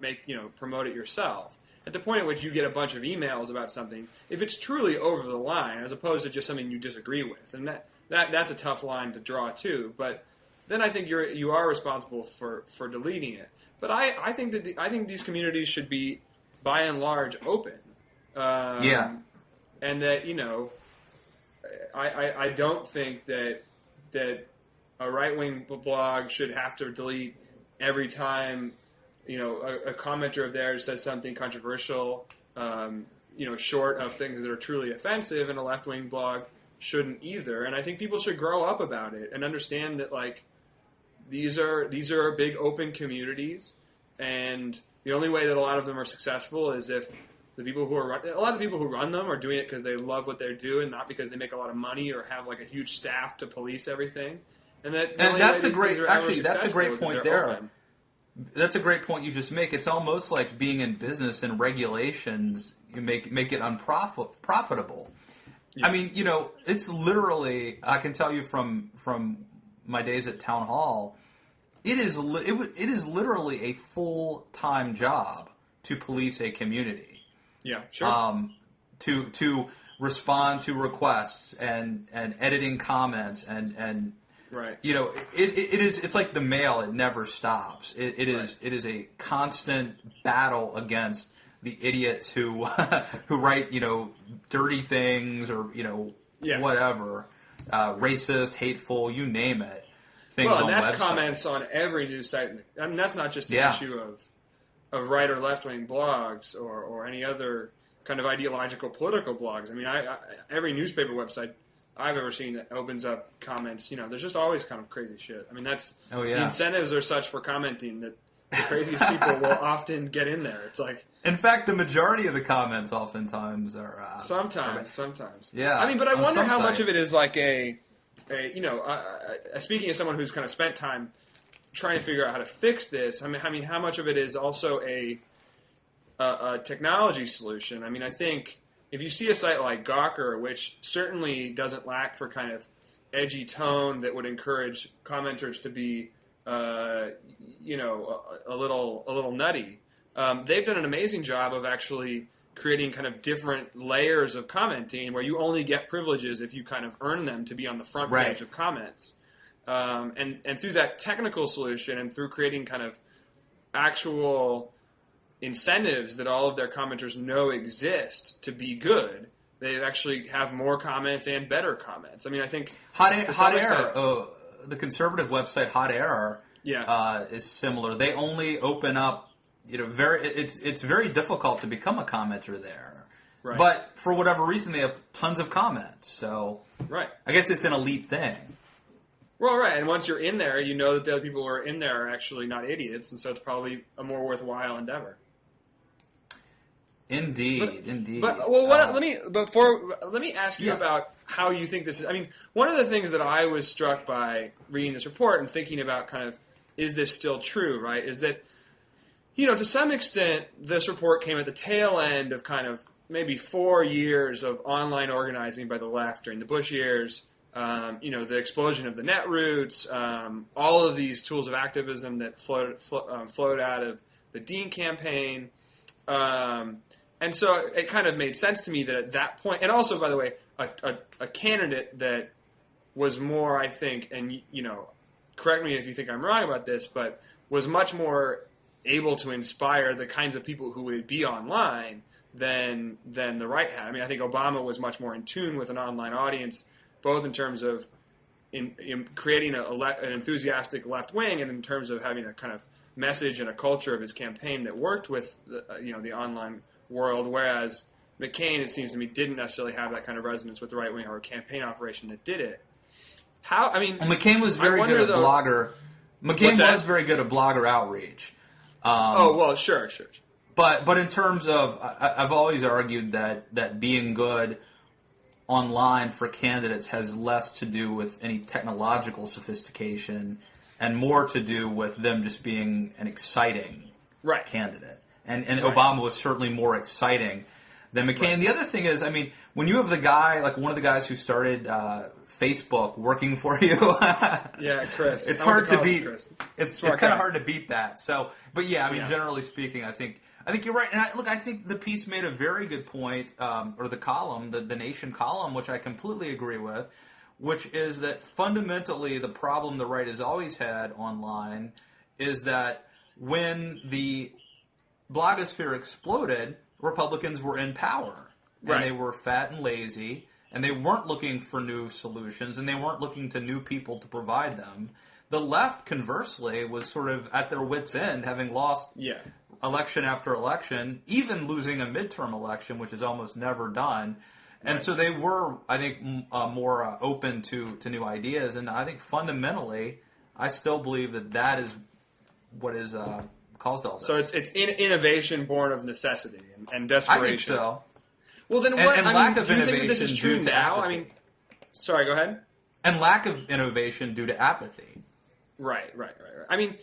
promote it yourself, at the point at which you get a bunch of emails about something, if it's truly over the line, as opposed to just something you disagree with, and that's a tough line to draw too. But then I think you are responsible for deleting it. But I think that these communities should be, by and large, open. Yeah. And that I don't think that a right-wing blog should have to delete every time a commenter of theirs says something controversial, short of things that are truly offensive, and a left-wing blog shouldn't either. And I think people should grow up about it and understand that, like, these are big open communities, and the only way that a lot of them are successful is if a lot of the people who run them are doing it because they love what they're doing, not because they make a lot of money or have like a huge staff to police everything. And that's a great point there. Open. That's a great point you just make. It's almost like being in business and regulations, you make it profitable. Yeah. I mean, it's literally, I can tell you from my days at Town Hall, it is literally a full-time job to police a community. Yeah, sure. To respond to requests and editing comments and right. It's like the mail, it never stops. It is a constant battle against the idiots who write, dirty things or, whatever. Racist, hateful, you name it. Things and on that's websites. Comments on every news site. I mean, that's not just an issue of right or left wing blogs or any other kind of ideological political blogs. I mean, every newspaper website I've ever seen that opens up comments, there's just always kind of crazy shit. I mean, the incentives are such for commenting that the craziest people will often get in there. It's like, in fact, the majority of the comments oftentimes are sometimes. Yeah. I mean, but I wonder how much of it is like speaking as someone who's kind of spent time trying to figure out how to fix this. I mean, how much of it is also a technology solution? I mean, I think if you see a site like Gawker, which certainly doesn't lack for kind of edgy tone that would encourage commenters to be, a little nutty, they've done an amazing job of actually creating kind of different layers of commenting where you only get privileges if you kind of earn them to be on the front page of comments. And through that technical solution and through creating kind of actual incentives that all of their commenters know exist to be good, they actually have more comments and better comments. I mean, I think Hot Air, the conservative website Hot Air, is similar. They only open up, it's very difficult to become a commenter there. Right. But for whatever reason, they have tons of comments. So right. I guess it's an elite thing. Well, right, and once you're in there, you know that the other people who are in there are actually not idiots, and so it's probably a more worthwhile endeavor. Indeed. But let me ask you about how you think this is. I mean, one of the things that I was struck by reading this report and thinking about kind of, is this still true, right, is that, to some extent, this report came at the tail end of kind of maybe 4 years of online organizing by the left during the Bush years, the explosion of the netroots, all of these tools of activism that flowed out of the Dean campaign. And so it kind of made sense to me that at that point, and also, by the way, a candidate that was more, I think, and, correct me if you think I'm wrong about this, but was much more able to inspire the kinds of people who would be online than the right had. I mean, I think Obama was much more in tune with an online audience, both in terms of in creating an enthusiastic left wing and in terms of having a kind of message and a culture of his campaign that worked with the online world, whereas McCain, it seems to me, didn't necessarily have that kind of resonance with the right wing or a campaign operation that did it. McCain was very good at blogger. McCain was very good at blogger outreach. Sure. But in terms of, I've always argued that being good online for candidates has less to do with any technological sophistication and more to do with them just being an exciting candidate. And Obama was certainly more exciting than McCain. Right. The other thing is, I mean, when you have the guy, like one of the guys who started Facebook working for you, Chris. It's hard to beat. It's kind of hard to beat that. So, but generally speaking, I think you're right. And I think the piece made a very good point, or the column, the Nation column, which I completely agree with, which is that fundamentally the problem the right has always had online is that when the blogosphere exploded, Republicans were in power. And they were fat and lazy, and they weren't looking for new solutions, and they weren't looking to new people to provide them. The left, conversely, was sort of at their wits' end, having lost election after election, even losing a midterm election, which is almost never done. And so they were, I think, more open to new ideas. And I think fundamentally, I still believe that is what is caused all this. So it's innovation born of necessity and desperation. I think so. Well, then what? And lack of do you think innovation that this is true due to now? apathy. I mean, sorry, go ahead. And lack of innovation due to apathy. Right. I mean,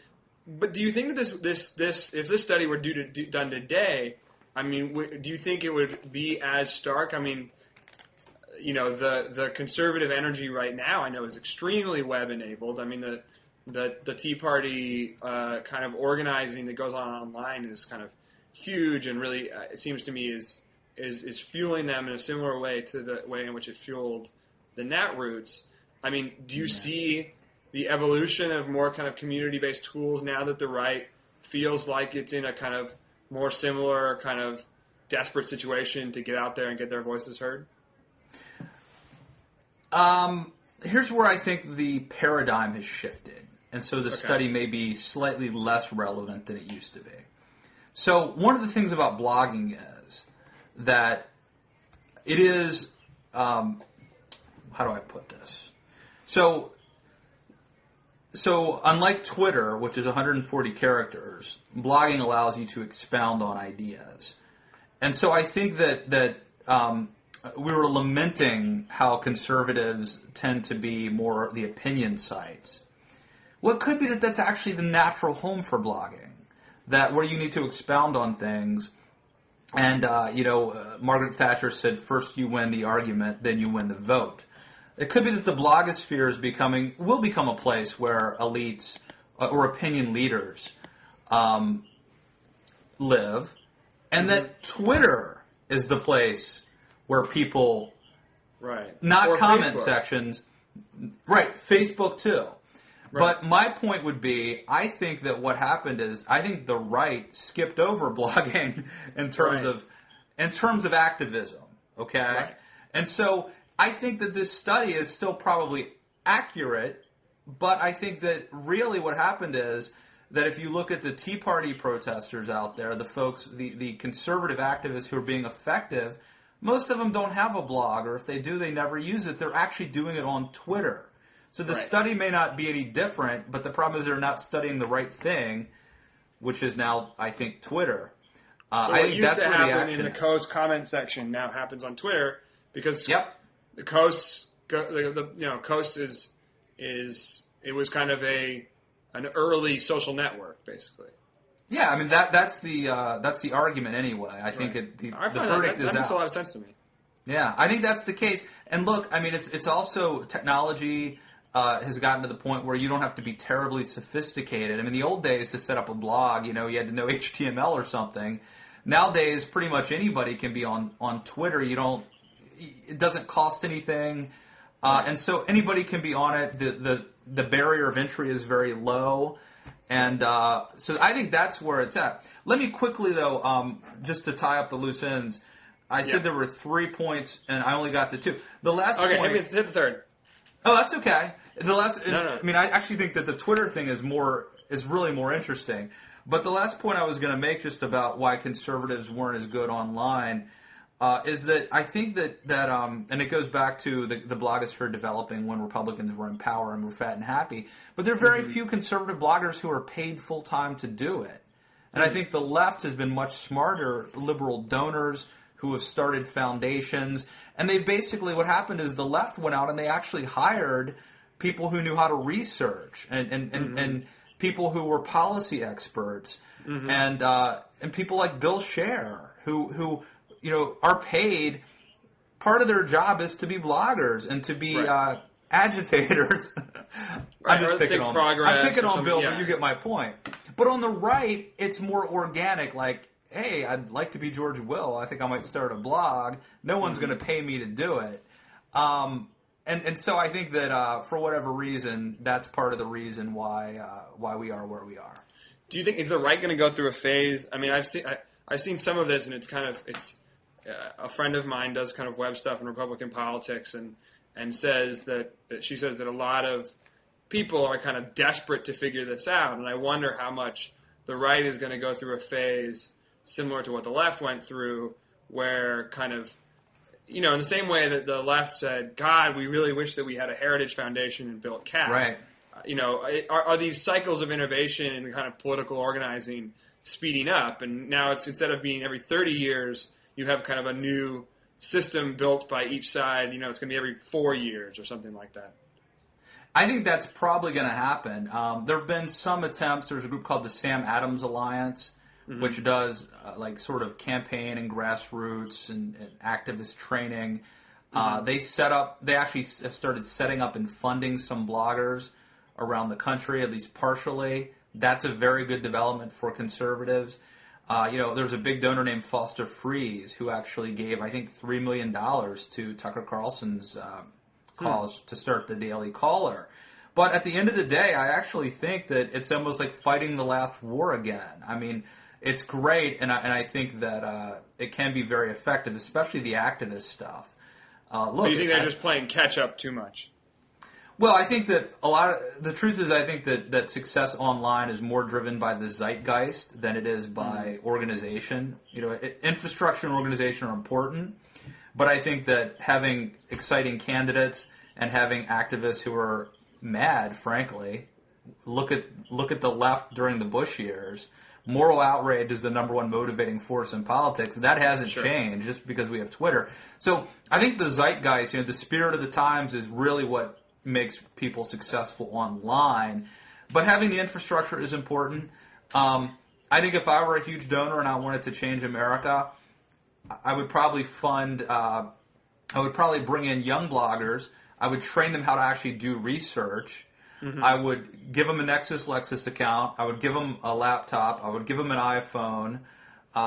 but do you think that this if this study were done today, I mean, do you think it would be as stark? I mean, the conservative energy right now, I know, is extremely web enabled. I mean, the Tea Party kind of organizing that goes on online is kind of huge, and really, it seems to me, is fueling them in a similar way to the way in which it fueled the netroots. I mean, do you see the evolution of more kind of community-based tools now that the right feels like it's in a kind of more similar kind of desperate situation to get out there and get their voices heard? Here's where I think the paradigm has shifted. And so the study may be slightly less relevant than it used to be. So one of the things about blogging is that it is, how do I put this? So unlike Twitter, which is 140 characters, blogging allows you to expound on ideas. And so I think that we were lamenting how conservatives tend to be more the opinion sites. Well, it could be that that's actually the natural home for blogging, that where you need to expound on things. And, Margaret Thatcher said, first you win the argument, then you win the vote. It could be that the blogosphere will become a place where elites or opinion leaders live, and that Twitter is the place where people, not or comment Facebook. Sections, Facebook too. But my point would be, I think that what happened is, I think the right skipped over blogging in terms of activism. Okay? Right. And so I think that this study is still probably accurate, but I think that really what happened is that if you look at the Tea Party protesters out there, the folks, the conservative activists who are being effective, most of them don't have a blog, or if they do, they never use it. They're actually doing it on Twitter. So the study may not be any different, but the problem is they're not studying the right thing, which is now, I think, Twitter. So I what think used that's to where the happen action in the is. Coast comment section now happens on Twitter because the Coast, Coast it was kind of an early social network, basically. Yeah, I mean that's the argument anyway. I think the verdict is out. That makes a lot of sense to me. Yeah, I think that's the case. And look, I mean, it's also technology has gotten to the point where you don't have to be terribly sophisticated. I mean, the old days to set up a blog, you had to know HTML or something. Nowadays, pretty much anybody can be on Twitter. It doesn't cost anything, and so anybody can be on it. The barrier of entry is very low. And so I think that's where it's at. Let me quickly, though, just to tie up the loose ends, I said there were 3 points, and I only got to 2. The last point... Okay, hit the third. Oh, that's okay. The last... No. I mean, I actually think that the Twitter thing is really more interesting. But the last point I was going to make just about why conservatives weren't as good online is that I think that and it goes back to the blogosphere developing when Republicans were in power and were fat and happy, but there are very few conservative bloggers who are paid full-time to do it. And I think the left has been much smarter, liberal donors who have started foundations, and they basically, what happened is the left went out and they actually hired people who knew how to research and people who were policy experts and people like Bill Scher who are paid. Part of their job is to be bloggers and to be agitators. I'm just picking on Bill, but you get my point. But on the right, it's more organic, like, hey, I'd like to be George Will. I think I might start a blog. No one's going to pay me to do it. And so I think that for whatever reason, that's part of the reason why we are where we are. Do you think, is the right going to go through a phase? I mean, I've seen some of this, and it's a friend of mine does kind of web stuff in Republican politics, and says that she says that a lot of people are kind of desperate to figure this out, and I wonder how much the right is going to go through a phase similar to what the left went through, where kind of, in the same way that the left said, God, we really wish that we had a heritage foundation and built CAP. Right. Are these cycles of innovation and kind of political organizing speeding up? And now it's, instead of being every 30 years, you have kind of a new system built by each side. It's going to be every 4 years or something like that. I think that's probably going to happen. There have been some attempts. There's a group called the Sam Adams Alliance, which does sort of campaign and grassroots and activist training. They actually have started setting up and funding some bloggers around the country, at least partially. That's a very good development for conservatives. There's a big donor named Foster Fries who actually gave, I think, $3 million to Tucker Carlson's cause to start the Daily Caller. But at the end of the day, I actually think that it's almost like fighting the last war again. I mean, it's great, and I think that it can be very effective, especially the activist stuff. Do you think they're just playing catch-up too much? Well, I think that the truth is I think that success online is more driven by the zeitgeist than it is by organization. Infrastructure and organization are important, but I think that having exciting candidates and having activists who are mad, frankly, look at the left during the Bush years. Moral outrage is the number one motivating force in politics. That hasn't changed just because we have Twitter. So I think the zeitgeist, the spirit of the times is really what makes people successful online. But having the infrastructure is important. I think if I were a huge donor and I wanted to change America, I would probably bring in young bloggers. I would train them how to actually do research. I would give them a Lexus account. I would give them a laptop. I would give them an iPhone.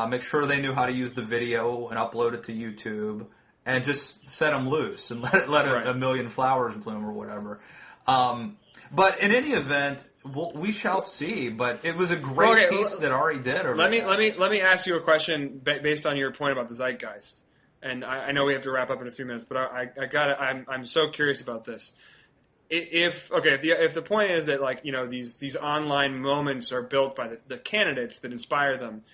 Make sure they knew how to use the video and upload it to YouTube, and just set them loose and let a million flowers bloom or whatever. But in any event, we shall see. But it was a great piece that Ari did. Let me ask you a question based on your point about the zeitgeist. and I know we have to wrap up in a few minutes, but I'm so curious about this. If the point is that, like, you know, these online moments are built by the candidates that inspire them,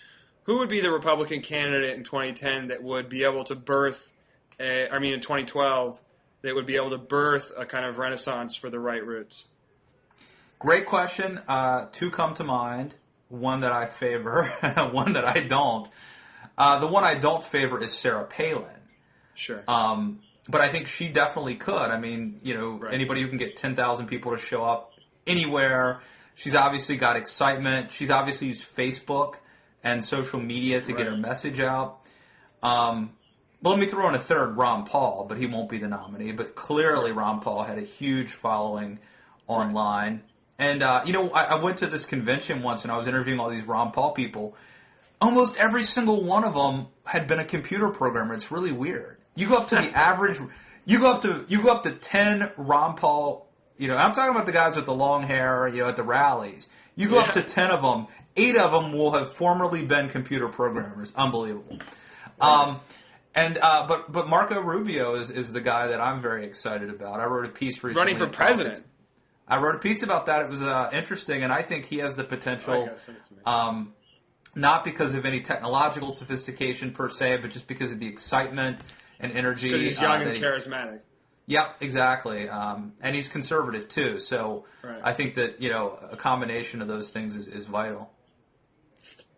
who would be the Republican candidate in 2010 that would be able to birth, in 2012, that would be able to birth a kind of renaissance for the right roots? Great question. Two come to mind. One that I favor, one that I don't. The one I don't favor is Sarah Palin. Sure. But I think she definitely could. I mean, you know, Right. Anybody who can get 10,000 people to show up anywhere. She's obviously got excitement. She's obviously used Facebook and social media to get her message out. Well, let me throw in a third, Ron Paul, but he won't be the nominee. But clearly Ron Paul had a huge following online. And, I went to this convention once and I was interviewing all these Ron Paul people. Almost every single one of them had been a computer programmer. It's really weird. You go up to the average, you go up to 10 Ron Paul, I'm talking about the guys with the long hair, at the rallies. You go up to 10 of them, 8 of them will have formerly been computer programmers. Unbelievable. But Marco Rubio is the guy that I'm very excited about. I wrote a piece recently. Running for president. I wrote a piece about that. It was interesting, and I think he has the potential, not because of any technological sophistication per se, but just because of the excitement and energy. Because he's young and charismatic. Yep, exactly. And he's conservative, too. So I think that, a combination of those things is vital.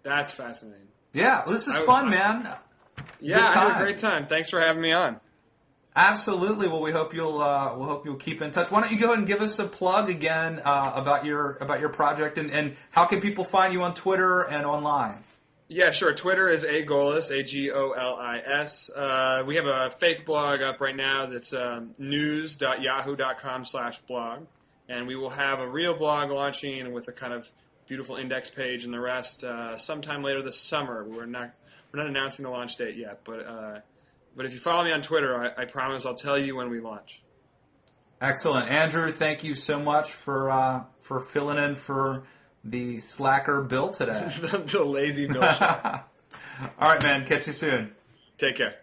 That's fascinating. Yeah, this is fun, man. Yeah, I had a great time. Thanks for having me on. Absolutely. Well, we hope you'll keep in touch. Why don't you go ahead and give us a plug again about your project and how can people find you on Twitter and online? Yeah, sure. Twitter is Golis, Golis. We have a fake blog up right now that's news.yahoo.com/blog, and we will have a real blog launching with a kind of beautiful index page and the rest sometime later this summer. We're not announcing the launch date yet, but if you follow me on Twitter, I promise I'll tell you when we launch. Excellent. Andrew, thank you so much for filling in for the slacker Bill today. the lazy Bill. All right, man. Catch you soon. Take care.